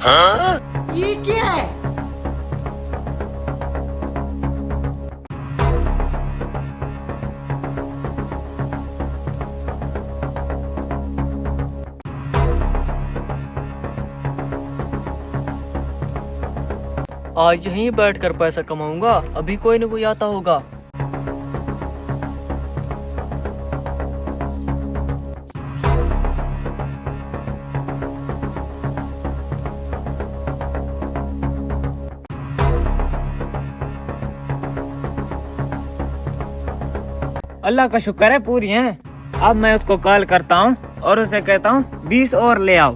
ये क्या है? आज यहीं बैठकर पैसा कमाऊंगा, अभी कोई न कोई आता होगा। अल्लाह का शुक्र है पूरी हैं। अब मैं उसको कॉल करता हूँ और उसे कहता हूँ 20 और ले आओ।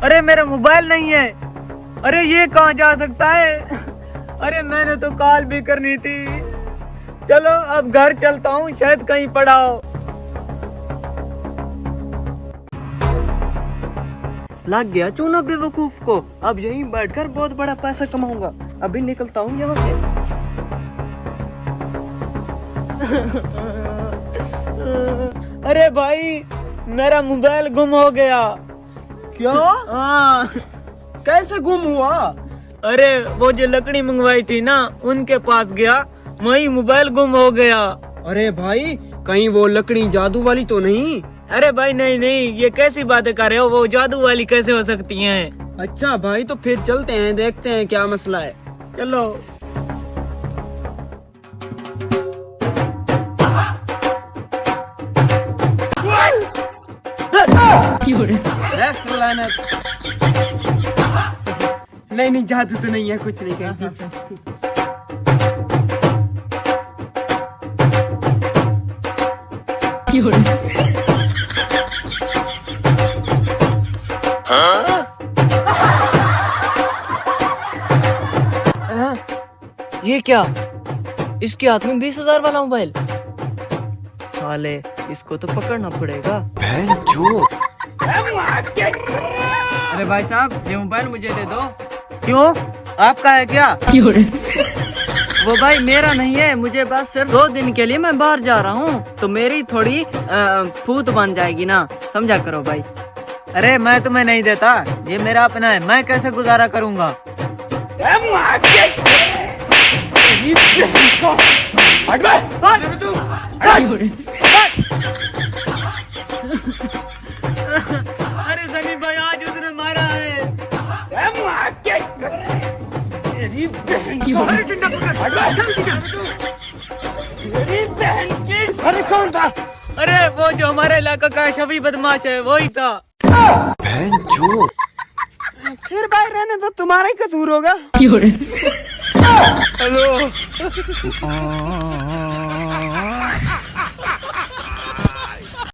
अरे मेरा मोबाइल नहीं है। अरे ये कहाँ जा सकता है? अरे मैंने तो कॉल भी करनी थी। चलो अब घर चलता हूँ, शायद कहीं पड़ा हो। लग गया चूना बेवकूफ को। अब यहीं बैठकर बहुत बड़ा पैसा कमाऊंगा। अभी निकलता हूँ यहाँ से। अरे भाई मेरा मोबाइल गुम हो गया। क्या? हाँ। कैसे गुम हुआ? अरे वो जो लकड़ी मंगवाई थी ना, उनके पास गया, वही मोबाइल गुम हो गया। अरे भाई कहीं वो लकड़ी जादू वाली तो नहीं? अरे भाई नहीं नहीं, ये कैसी बातें कर रहे हो? वो जादू वाली कैसे हो सकती हैं? अच्छा भाई तो फिर चलते हैं, देखते हैं क्या मसला है। चलो। नहीं नहीं जादू तो नहीं है, कुछ नहीं कहती। ये क्या? इसके हाथ में 20,000 वाला मोबाइल। साले इसको तो पकड़ना पड़ेगा। अरे भाई साहब ये मोबाइल मुझे दे दो। क्यों, आपका है क्या? वो भाई मेरा नहीं है, मुझे बस सिर्फ 2 दिन के लिए मैं बाहर जा रहा हूँ, तो मेरी थोड़ी फूट बन जाएगी ना, समझा करो भाई। अरे मैं तुम्हें नहीं देता, ये मेरा अपना है, मैं कैसे गुजारा करूँगा? अरे सनी भाई आज उसने मारा है। अरे कौन था? अरे वो जो हमारे इलाका का शफी बदमाश है, वही था। फिर भाई रहने तो तुम्हारा ही कसूर होगा। हेलो।